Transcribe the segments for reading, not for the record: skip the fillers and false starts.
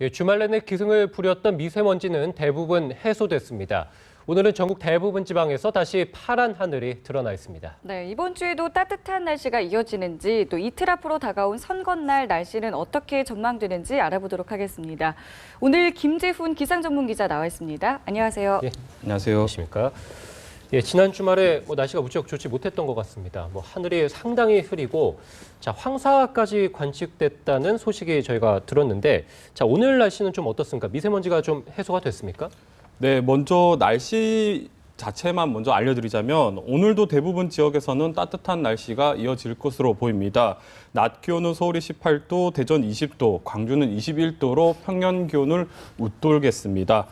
예, 주말 내내 기승을 부렸던 미세먼지는 대부분 해소됐습니다. 오늘은 전국 대부분 지방에서 다시 파란 하늘이 드러나 있습니다. 네, 이번 주에도 따뜻한 날씨가 이어지는지 또 이틀 앞으로 다가온 선거날 날씨는 어떻게 전망되는지 알아보도록 하겠습니다. 오늘 김재훈 기상전문기자 나와 있습니다. 안녕하세요. 예, 안녕하세요. 안녕하십니까? 예, 지난 주말에 날씨가 무척 좋지 못했던 것 같습니다. 하늘이 상당히 흐리고 황사까지 관측됐다는 소식이 저희가 들었는데 오늘 날씨는 좀 어떻습니까? 미세먼지가 좀 해소가 됐습니까? 네, 먼저 날씨 자체만 먼저 알려드리자면 오늘도 대부분 지역에서는 따뜻한 날씨가 이어질 것으로 보입니다. 낮 기온은 서울이 18도, 대전 20도, 광주는 21도로 평년 기온을 웃돌겠습니다.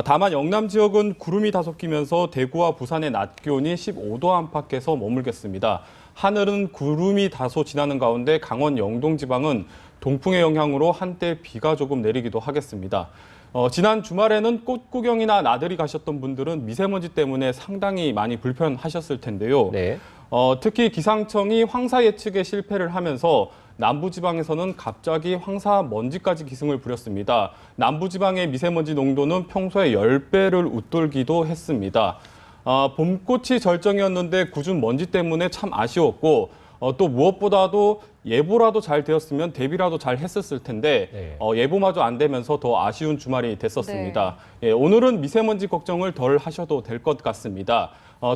다만 영남 지역은 구름이 다소 끼면서 대구와 부산의 낮 기온이 15도 안팎에서 머물겠습니다. 하늘은 구름이 다소 지나는 가운데 강원 영동 지방은 동풍의 영향으로 한때 비가 조금 내리기도 하겠습니다. 지난 주말에는 꽃 구경이나 나들이 가셨던 분들은 미세먼지 때문에 상당히 많이 불편하셨을 텐데요. 네. 특히 기상청이 황사 예측에 실패를 하면서 남부지방에서는 갑자기 황사 먼지까지 기승을 부렸습니다. 남부지방의 미세먼지 농도는 평소에 10배를 웃돌기도 했습니다. 봄꽃이 절정이었는데 궂은 먼지 때문에 참 아쉬웠고 또 무엇보다도 예보라도 잘 되었으면 대비라도 잘 했었을 텐데 네. 예보마저 안 되면서 더 아쉬운 주말이 됐었습니다. 네. 오늘은 미세먼지 걱정을 덜 하셔도 될 것 같습니다.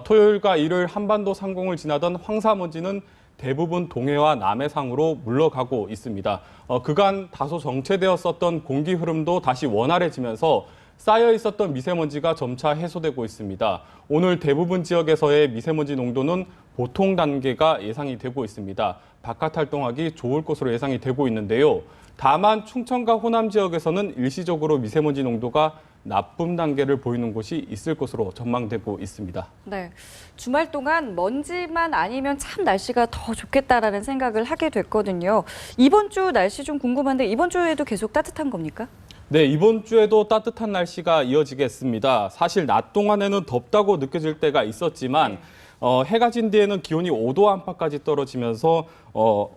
토요일과 일요일 한반도 상공을 지나던 황사먼지는 대부분 동해와 남해상으로 물러가고 있습니다. 그간 다소 정체되었었던 공기 흐름도 다시 원활해지면서 쌓여 있었던 미세먼지가 점차 해소되고 있습니다. 오늘 대부분 지역에서의 미세먼지 농도는 보통 단계가 예상이 되고 있습니다. 바깥 활동하기 좋을 것으로 예상이 되고 있는데요. 다만 충청과 호남 지역에서는 일시적으로 미세먼지 농도가 나쁨 단계를 보이는 곳이 있을 것으로 전망되고 있습니다. 네, 주말 동안 먼지만 아니면 참 날씨가 더 좋겠다라는 생각을 하게 됐거든요. 이번 주 날씨 좀 궁금한데 이번 주에도 계속 따뜻한 겁니까? 네, 이번 주에도 따뜻한 날씨가 이어지겠습니다. 사실 낮 동안에는 덥다고 느껴질 때가 있었지만 해가 진 뒤에는 기온이 5도 안팎까지 떨어지면서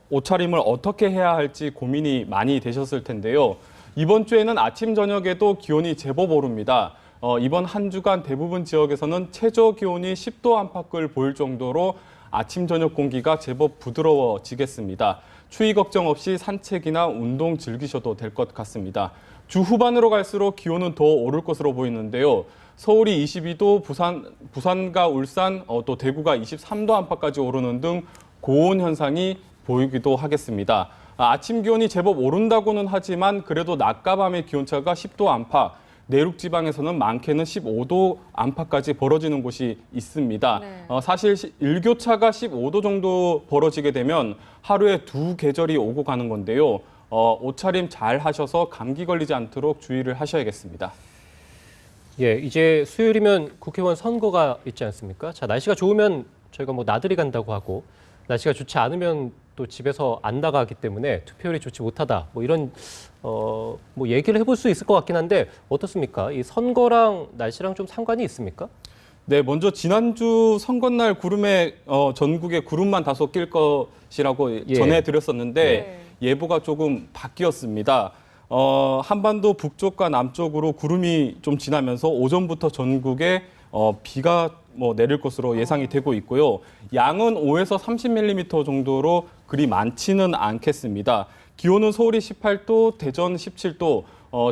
옷차림을 어떻게 해야 할지 고민이 많이 되셨을 텐데요. 이번 주에는 아침, 저녁에도 기온이 제법 오릅니다. 이번 한 주간 대부분 지역에서는 최저 기온이 10도 안팎을 보일 정도로 아침, 저녁 공기가 제법 부드러워지겠습니다. 추위 걱정 없이 산책이나 운동 즐기셔도 될 것 같습니다. 주 후반으로 갈수록 기온은 더 오를 것으로 보이는데요. 서울이 22도, 부산과 울산, 또 대구가 23도 안팎까지 오르는 등 고온 현상이 보이기도 하겠습니다. 아침 기온이 제법 오른다고는 하지만 그래도 낮과 밤의 기온차가 10도 안팎, 내륙 지방에서는 많게는 15도 안팎까지 벌어지는 곳이 있습니다. 네. 사실 일교차가 15도 정도 벌어지게 되면 하루에 두 계절이 오고 가는 건데요. 옷차림 잘 하셔서 감기 걸리지 않도록 주의를 하셔야겠습니다. 예, 이제 수요일이면 국회의원 선거가 있지 않습니까? 날씨가 좋으면 저희가 나들이 간다고 하고 날씨가 좋지 않으면 또 집에서 안 나가기 때문에 투표율이 좋지 못하다. 이런 얘기를 해볼 수 있을 것 같긴 한데 어떻습니까? 이 선거랑 날씨랑 좀 상관이 있습니까? 네, 먼저 지난주 선거날 구름에 전국에 구름만 다소 낄 것이라고 전해드렸었는데 네. 예보가 조금 바뀌었습니다. 한반도 북쪽과 남쪽으로 구름이 좀 지나면서 오전부터 전국에 비가 내릴 것으로 예상이 되고 있고요. 양은 5에서 30mm 정도로 그리 많지는 않겠습니다. 기온은 서울이 18도, 대전 17도,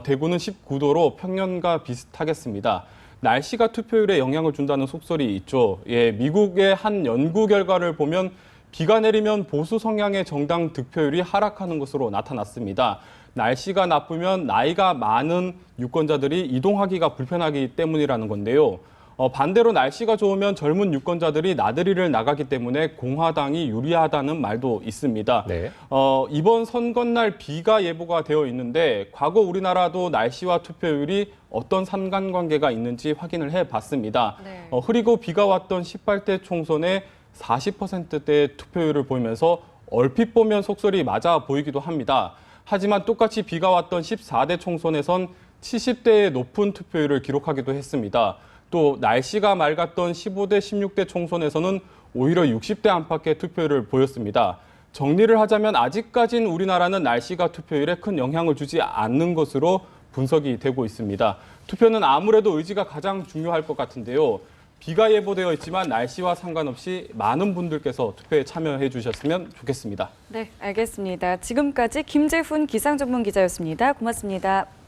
대구는 19도로 평년과 비슷하겠습니다. 날씨가 투표율에 영향을 준다는 속설이 있죠. 미국의 한 연구 결과를 보면 비가 내리면 보수 성향의 정당 득표율이 하락하는 것으로 나타났습니다. 날씨가 나쁘면 나이가 많은 유권자들이 이동하기가 불편하기 때문이라는 건데요. 반대로 날씨가 좋으면 젊은 유권자들이 나들이를 나가기 때문에 공화당이 유리하다는 말도 있습니다. 네. 이번 선거날 비가 예보가 되어 있는데 과거 우리나라도 날씨와 투표율이 어떤 상관관계가 있는지 확인을 해봤습니다. 네. 흐리고 비가 왔던 18대 총선에 40%대의 투표율을 보이면서 얼핏 보면 속설이 맞아 보이기도 합니다. 하지만 똑같이 비가 왔던 14대 총선에선 70대의 높은 투표율을 기록하기도 했습니다. 또 날씨가 맑았던 15대, 16대 총선에서는 오히려 60대 안팎의 투표율을 보였습니다. 정리를 하자면 아직까지는 우리나라는 날씨가 투표율에 큰 영향을 주지 않는 것으로 분석이 되고 있습니다. 투표는 아무래도 의지가 가장 중요할 것 같은데요. 비가 예보되어 있지만 날씨와 상관없이 많은 분들께서 투표에 참여해 주셨으면 좋겠습니다. 네, 알겠습니다. 지금까지 김재훈 기상전문기자였습니다. 고맙습니다.